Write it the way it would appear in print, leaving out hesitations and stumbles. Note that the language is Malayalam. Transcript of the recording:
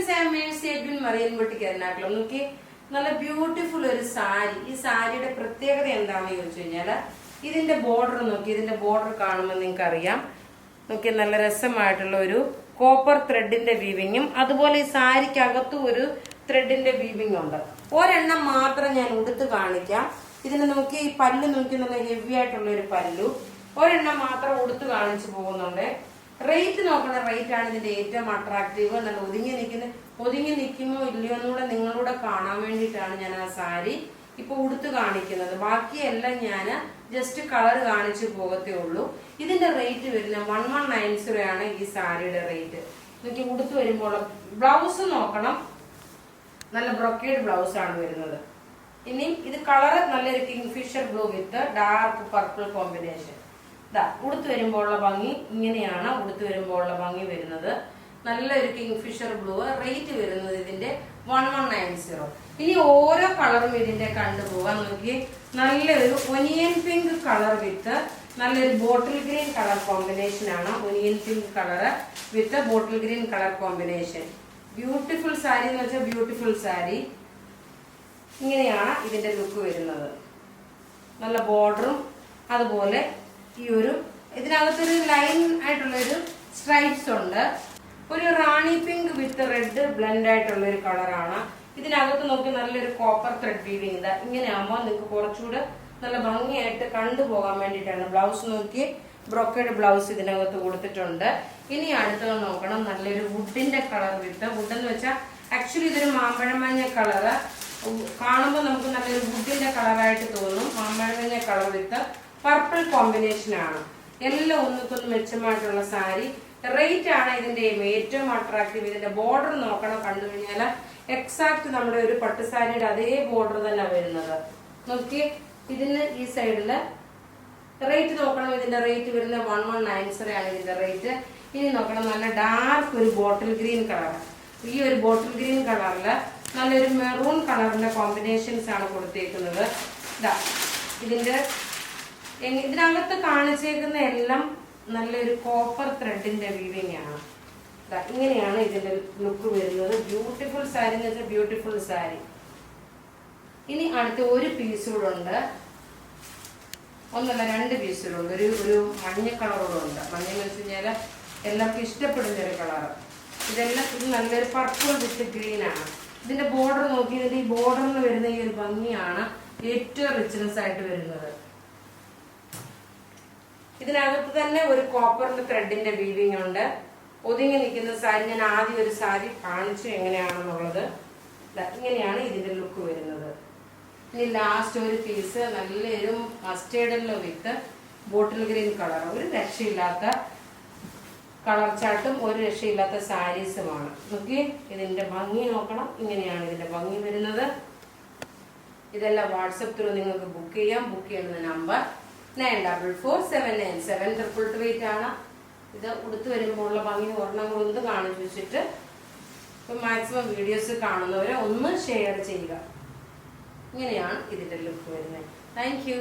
Friends, I am Mercy Edwin മറിയൻകുട്ടിക്ക് എറണാകുളം. നോക്കി, നല്ല ബ്യൂട്ടിഫുൾ ഒരു സാരി. ഈ സാരിയുടെ പ്രത്യേകത എന്താണെന്ന് ചോദിച്ചു കഴിഞ്ഞാല് ഇതിന്റെ ബോർഡർ നോക്കി. ഇതിന്റെ ബോർഡർ കാണുമ്പോൾ നിങ്ങൾക്ക് അറിയാം. നോക്കി, നല്ല രസമായിട്ടുള്ള ഒരു കോപ്പർ ത്രെഡിന്റെ വീവിങ്ങും അതുപോലെ ഈ സാരിക്കകത്തും ഒരു ത്രെഡിന്റെ വീവിങ് ഉണ്ട്. ഒരെണ്ണം മാത്രം ഞാൻ ഉടുത്ത് കാണിക്കാം. ഇതിന് നോക്കി, ഈ പല്ല് നോക്കി നല്ല ഹെവി ആയിട്ടുള്ള ഒരു പല്ലു. ഒരെണ്ണം മാത്രം ഉടുത്ത് കാണിച്ചു പോകുന്നുണ്ട്. റേറ്റ് നോക്കുന്ന റേറ്റ് ആണ് ഇതിന്റെ ഏറ്റവും അട്രാക്റ്റീവ്. നല്ല ഒതുങ്ങി നിൽക്കുമോ ഇല്ലയോ എന്നുകൂടെ നിങ്ങളൂടെ കാണാൻ വേണ്ടിയിട്ടാണ് ഞാൻ ആ സാരി ഇപ്പൊ ഉടുത്ത് കാണിക്കുന്നത്. ബാക്കിയെല്ലാം ഞാൻ ജസ്റ്റ് കളർ കാണിച്ചു പോകത്തേ ഉള്ളൂ. ഇതിന്റെ റേറ്റ് വരുന്ന 1190 ആണ് ഈ സാരിയുടെ റേറ്റ്. എനിക്ക് ഉടുത്ത് വരുമ്പോൾ ബ്ലൗസ് നോക്കണം. നല്ല ബ്രൊക്കേഡ് ബ്ലൗസ് ആണ് വരുന്നത്. ഇനി ഇത് കളർ നല്ലൊരു കിങ്ഫിഷർ ബ്ലൂ വിത്ത് ഡാർക്ക് പർപ്പിൾ കോമ്പിനേഷൻ. ഉടുത്ത് വരുമ്പോഴുള്ള ഭംഗി ഇങ്ങനെയാണ്. ഉടുത്ത് വരുമ്പോഴുള്ള ഭംഗി വരുന്നത് നല്ലൊരു കിങ്ഫിഷർ ബ്ലൂ. റേറ്റ് വരുന്നത് ഇതിന്റെ 1190. ഇനി ഓരോ കളറും ഇതിന്റെ കണ്ടുപോകാൻ നോക്കി. നല്ലൊരു ഒനിയൻ പിങ്ക് കളർ വിത്ത് നല്ലൊരു ബോട്ടിൽ ഗ്രീൻ കളർ കോമ്പിനേഷൻ ആണ്. ഒനിയൻ പിങ്ക് കളർ വിത്ത് bottle green colour combination. Beautiful sari എന്ന് വെച്ചാൽ ബ്യൂട്ടിഫുൾ സാരി. ഇങ്ങനെയാണ് ഇതിന്റെ ലുക്ക് വരുന്നത്. നല്ല ബോർഡറും അതുപോലെ ഈ ഒരു ഇതിനകത്തൊരു ലൈൻ ആയിട്ടുള്ള ഒരു സ്ട്രൈപ്സ് ഉണ്ട്. ഒരു റാണി പിങ്ക് വിത്ത് റെഡ് ബ്ലെൻഡ് ആയിട്ടുള്ള ഒരു കളറാണ്. ഇതിനകത്ത് നോക്കി നല്ലൊരു കോപ്പർ ത്രെഡ് വീവിങ്. ഇതാ ഇങ്ങനെ ആകുമ്പോൾ നിങ്ങൾക്ക് കുറച്ചുകൂടെ നല്ല ഭംഗിയായിട്ട് കണ്ടുപോകാൻ വേണ്ടിയിട്ടാണ്. ബ്ലൗസ് നോക്കി, ബ്രൊക്കേഡ് ബ്ലൗസ് ഇതിനകത്ത് കൊടുത്തിട്ടുണ്ട്. ഇനി അടുത്തത് നോക്കണം. നല്ലൊരു വുഡിന്റെ കളർ വിത്ത്, വുഡ് എന്ന് വെച്ചാൽ ആക്ച്വലി ഇതൊരു മാമ്പഴമഞ്ഞ കളറ്. കാണുമ്പോൾ നമുക്ക് നല്ലൊരു വുഡിന്റെ കളറായിട്ട് തോന്നും. മാമ്പഴമഞ്ഞ കളർ വിത്ത് പർപ്പിൾ കോമ്പിനേഷൻ ആണ്. എല്ലാം ഒന്നുക്കൊന്ന് മെച്ചമായിട്ടുള്ള സാരി. റേറ്റ് ആണ് ഇതിന്റെ ഏറ്റവും അട്രാക്റ്റീവ്. ഇതിന്റെ ബോർഡർ നോക്കണം. കണ്ടു കഴിഞ്ഞാൽ എക്സാക്ട് നമ്മുടെ ഒരു പട്ടുസാരിയുടെ അതേ ബോർഡർ തന്നെ വരുന്നത്. നോക്കി, ഇതിന് ഈ സൈഡില് റേറ്റ് നോക്കണം. ഇതിന്റെ റേറ്റ് വരുന്നത് 1190 ആണ് ഇതിന്റെ റേറ്റ്. ഇനി നോക്കണം, നല്ല ഡാർക്ക് ഒരു ബോട്ടിൽ ഗ്രീൻ കളർ. ഈ ഒരു ബോട്ടിൽ ഗ്രീൻ കളറില് നല്ലൊരു മെറൂൺ കളറിന്റെ കോമ്പിനേഷൻസ് ആണ് കൊടുത്തേക്കുന്നത്. ഇതിനകത്ത് കാണിച്ചേക്കുന്ന എല്ലാം നല്ലൊരു കോപ്പർ ത്രെഡിന്റെ വീവിങ് ആണ്. ഇങ്ങനെയാണ് ഇതിന്റെ ലുക്ക് വരുന്നത്. ബ്യൂട്ടിഫുൾ സാരി എന്ന് വെച്ചാൽ ബ്യൂട്ടിഫുൾ സാരി. ഇനി അടുത്ത ഒരു പീസ് കൂടെ ഉണ്ട്. ഒന്നല്ല, 2 പീസുകളുണ്ട്. ഒരു മഞ്ഞ കളറോടെ ഉണ്ട്. മഞ്ഞ എന്ന് വെച്ച് കഴിഞ്ഞാൽ എല്ലാവർക്കും ഇഷ്ടപ്പെടുന്ന ഒരു കളർ. ഇതെല്ലാം ഇത് നല്ലൊരു പർപ്പിൾ വിത്ത് ഗ്രീൻ ആണ്. ഇതിന്റെ ബോർഡർ നോക്കിയത് ഈ ബോർഡറിന് വരുന്ന ഈ ഒരു ഭംഗിയാണ് ഏറ്റവും റിച്ച്നെസ് ആയിട്ട് വരുന്നത്. ഇതിനകത്ത് തന്നെ ഒരു കോപ്പറിന്റെ ത്രെഡിന്റെ വീവിങ് ഉണ്ട്. ഒതുങ്ങി നിൽക്കുന്ന സാരി ഞാൻ ആദ്യം ഒരു സാരി കാണിച്ചു എങ്ങനെയാണെന്നുള്ളത്. ഇങ്ങനെയാണ് ഇതിന്റെ ലുക്ക് വരുന്നത്. ഇനി ലാസ്റ്റ് ഒരു പീസ് നല്ലൊരു മസ്റ്റേർഡിലോ വിത്ത് ബോട്ടിൽ ഗ്രീൻ കളർ. ഒരു രക്ഷയില്ലാത്ത കളർ ചാർട്ടും ഒരു രക്ഷയില്ലാത്ത സാരീസുമാണ്. നോക്കി, ഇതിന്റെ ഭംഗി നോക്കണം. ഇങ്ങനെയാണ് ഇതിന്റെ ഭംഗി വരുന്നത്. ഇതെല്ലാം വാട്സപ്പ് ത്രൂ നിങ്ങൾക്ക് ബുക്ക് ചെയ്യാം. ബുക്ക് ചെയ്യുന്ന നമ്പർ 9447972228 ആണ്. ഇത് ഉടുത്ത് വരുമ്പോൾ ഉള്ള ഭംഗി ഒരെണ്ണം കൊണ്ട് കാണിച്ചു വെച്ചിട്ട് മാക്സിമം വീഡിയോസ് കാണുന്നവരെ ഒന്ന് ഷെയർ ചെയ്യുക. ഇങ്ങനെയാണ് ഇതിന്റെ ലുക്ക് വരുന്നത്. Thank you.